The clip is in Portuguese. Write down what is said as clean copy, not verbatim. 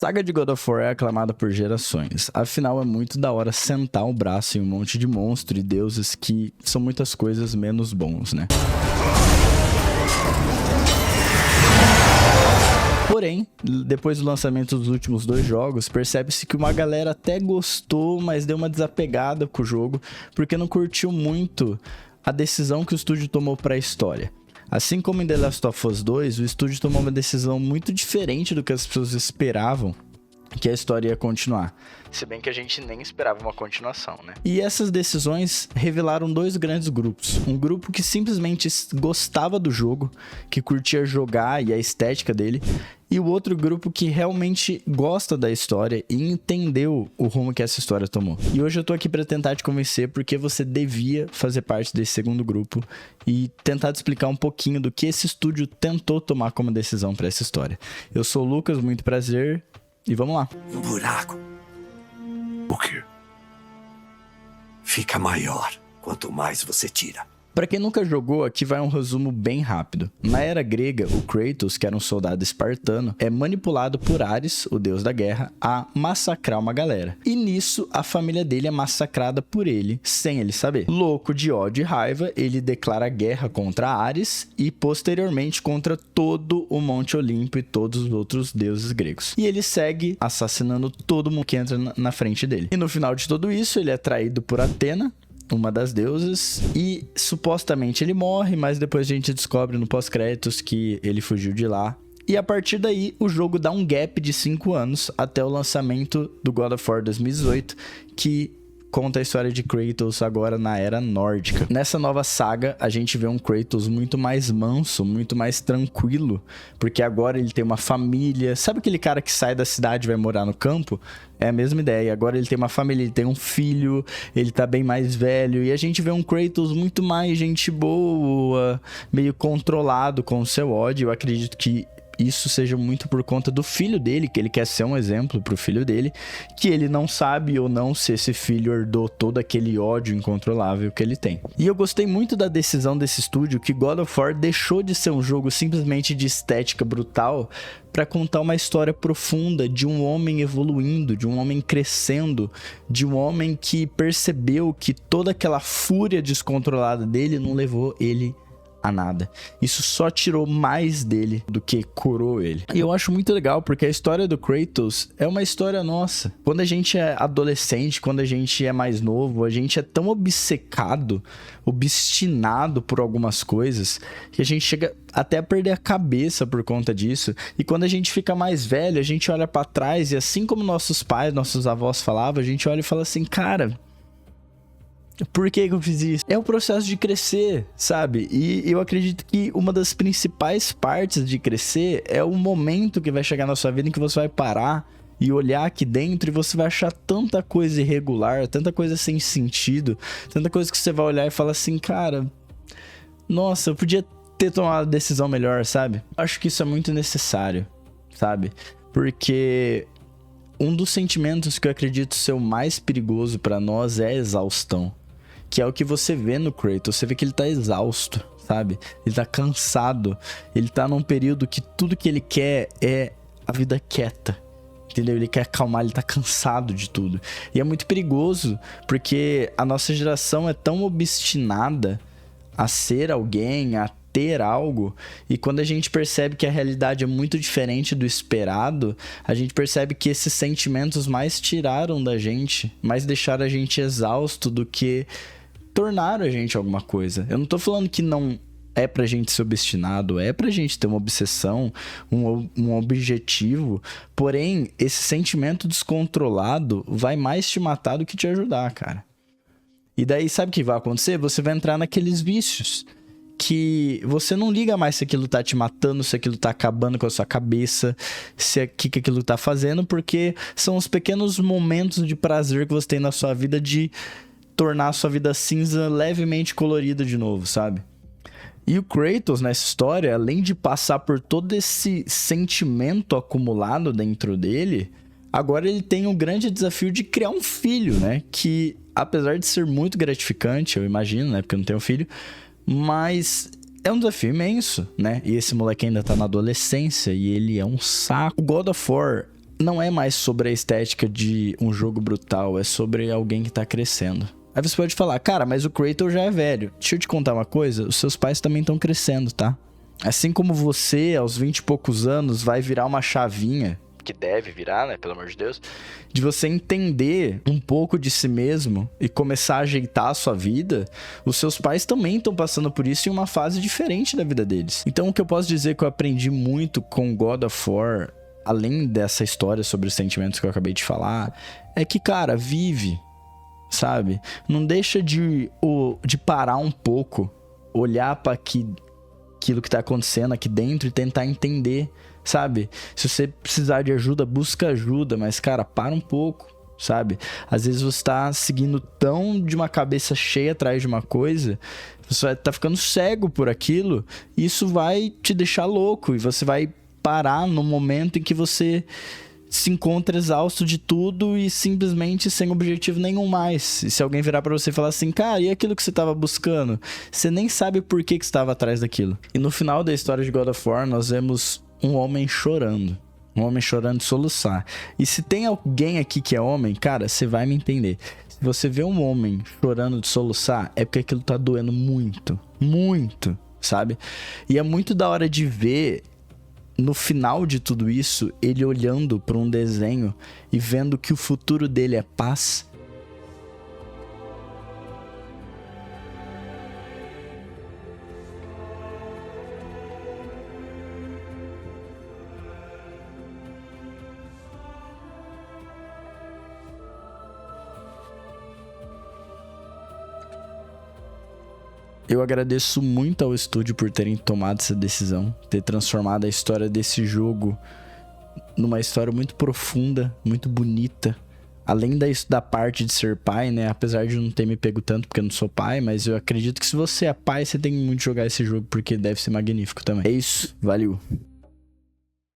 Saga de God of War é aclamada por gerações, afinal é muito da hora sentar o braço em um monte de monstro e deuses que são muitas coisas menos bons, né? Porém, depois do lançamento dos últimos dois jogos, percebe-se que uma galera até gostou, mas deu uma desapegada com o jogo, porque não curtiu muito a decisão que o estúdio tomou para a história. Assim como em The Last of Us 2, o estúdio tomou uma decisão muito diferente do que as pessoas esperavam que a história ia continuar. Se bem que a gente nem esperava uma continuação, né? E essas decisões revelaram dois grandes grupos. Um grupo que simplesmente gostava do jogo, que curtia jogar e a estética dele, e o outro grupo que realmente gosta da história e entendeu o rumo que essa história tomou. E hoje eu tô aqui para tentar te convencer porque você devia fazer parte desse segundo grupo e tentar te explicar um pouquinho do que esse estúdio tentou tomar como decisão para essa história. Eu sou o Lucas, muito prazer, e vamos lá. Um buraco. O quê? Fica maior quanto mais você tira. Pra quem nunca jogou, aqui vai um resumo bem rápido. Na era grega, o Kratos, que era um soldado espartano, é manipulado por Ares, o deus da guerra, a massacrar uma galera. E nisso, a família dele é massacrada por ele, sem ele saber. Louco de ódio e raiva, ele declara guerra contra Ares e, posteriormente, contra todo o Monte Olimpo e todos os outros deuses gregos. E ele segue assassinando todo mundo que entra na frente dele. E no final de tudo isso, ele é traído por Atena, uma das deusas, e supostamente ele morre, mas depois a gente descobre no pós-créditos que ele fugiu de lá. E a partir daí, o jogo dá um gap de 5 anos até o lançamento do God of War 2018, que conta a história de Kratos agora na era nórdica. Nessa nova saga, a gente vê um Kratos muito mais manso, muito mais tranquilo, porque agora ele tem uma família. Sabe aquele cara que sai da cidade e vai morar no campo? É a mesma ideia. Agora ele tem uma família, ele tem um filho, ele tá bem mais velho. E a gente vê um Kratos muito mais gente boa, meio controlado com o seu ódio. Eu acredito que isso seja muito por conta do filho dele, que ele quer ser um exemplo pro filho dele, que ele não sabe ou não se esse filho herdou todo aquele ódio incontrolável que ele tem. E eu gostei muito da decisão desse estúdio, que God of War deixou de ser um jogo simplesmente de estética brutal para contar uma história profunda de um homem evoluindo, de um homem crescendo, de um homem que percebeu que toda aquela fúria descontrolada dele não levou ele a nada. Isso só tirou mais dele do que curou ele. E eu acho muito legal, porque a história do Kratos é uma história nossa. Quando a gente é adolescente, quando a gente é mais novo, a gente é tão obcecado, obstinado por algumas coisas, que a gente chega até a perder a cabeça por conta disso. E quando a gente fica mais velho, a gente olha pra trás e assim como nossos pais, nossos avós falavam, a gente olha e fala assim, cara, por que eu fiz isso? É o processo de crescer, sabe? E eu acredito que uma das principais partes de crescer é o momento que vai chegar na sua vida em que você vai parar e olhar aqui dentro e você vai achar tanta coisa irregular, tanta coisa sem sentido, tanta coisa que você vai olhar e falar assim, cara, nossa, eu podia ter tomado a decisão melhor, sabe? Acho que isso é muito necessário, sabe? Porque um dos sentimentos que eu acredito ser o mais perigoso pra nós é a exaustão. Que é o que você vê no Kratos. Você vê que ele tá exausto, sabe? Ele tá cansado. Ele tá num período que tudo que ele quer é a vida quieta. Entendeu? Ele quer acalmar, ele tá cansado de tudo. E é muito perigoso, porque a nossa geração é tão obstinada a ser alguém, a ter algo, e quando a gente percebe que a realidade é muito diferente do esperado, a gente percebe que esses sentimentos mais tiraram da gente, mais deixaram a gente exausto do que tornaram a gente alguma coisa. Eu não tô falando que não é pra gente ser obstinado, é pra gente ter uma obsessão, um objetivo, porém, esse sentimento descontrolado vai mais te matar do que te ajudar, cara. E daí, sabe o que vai acontecer? Você vai entrar naqueles vícios que você não liga mais se aquilo tá te matando, se aquilo tá acabando com a sua cabeça, se que aquilo tá fazendo, porque são os pequenos momentos de prazer que você tem na sua vida de tornar a sua vida cinza levemente colorida de novo, sabe? E o Kratos, nessa história, além de passar por todo esse sentimento acumulado dentro dele, agora ele tem um grande desafio de criar um filho, né? Que, apesar de ser muito gratificante, eu imagino, né? Porque eu não tenho filho, mas é um desafio imenso, né? E esse moleque ainda tá na adolescência e ele é um saco. O God of War não é mais sobre a estética de um jogo brutal, é sobre alguém que tá crescendo. Aí você pode falar, cara, mas o Kratos já é velho. Deixa eu te contar uma coisa, os seus pais também estão crescendo, tá? Assim como você, aos 20 e poucos anos, vai virar uma chavinha, que deve virar, né, pelo amor de Deus, de você entender um pouco de si mesmo e começar a ajeitar a sua vida, os seus pais também estão passando por isso em uma fase diferente da vida deles. Então o que eu posso dizer que eu aprendi muito com God of War, além dessa história sobre os sentimentos que eu acabei de falar, é que, cara, vive, sabe? Não deixa de parar um pouco, olhar para aquilo que tá acontecendo aqui dentro e tentar entender, sabe? Se você precisar de ajuda, busca ajuda, mas, cara, para um pouco, sabe? Às vezes você tá seguindo tão de uma cabeça cheia atrás de uma coisa, você vai tá ficando cego por aquilo, e isso vai te deixar louco, e você vai parar no momento em que você se encontra exausto de tudo e simplesmente sem objetivo nenhum mais. E se alguém virar pra você e falar assim, cara, e aquilo que você tava buscando? Você nem sabe por que você estava atrás daquilo. E no final da história de God of War, nós vemos um homem chorando. Um homem chorando de soluçar. E se tem alguém aqui que é homem, cara, você vai me entender. Se você vê um homem chorando de soluçar, é porque aquilo tá doendo muito. Muito, sabe? E é muito da hora de ver, no final de tudo isso, ele olhando para um desenho e vendo que o futuro dele é paz. Eu agradeço muito ao estúdio por terem tomado essa decisão, ter transformado a história desse jogo numa história muito profunda, muito bonita. Além da parte de ser pai, né? Apesar de não ter me pego tanto porque eu não sou pai, mas eu acredito que se você é pai, você tem muito que jogar esse jogo porque deve ser magnífico também. É isso, valeu!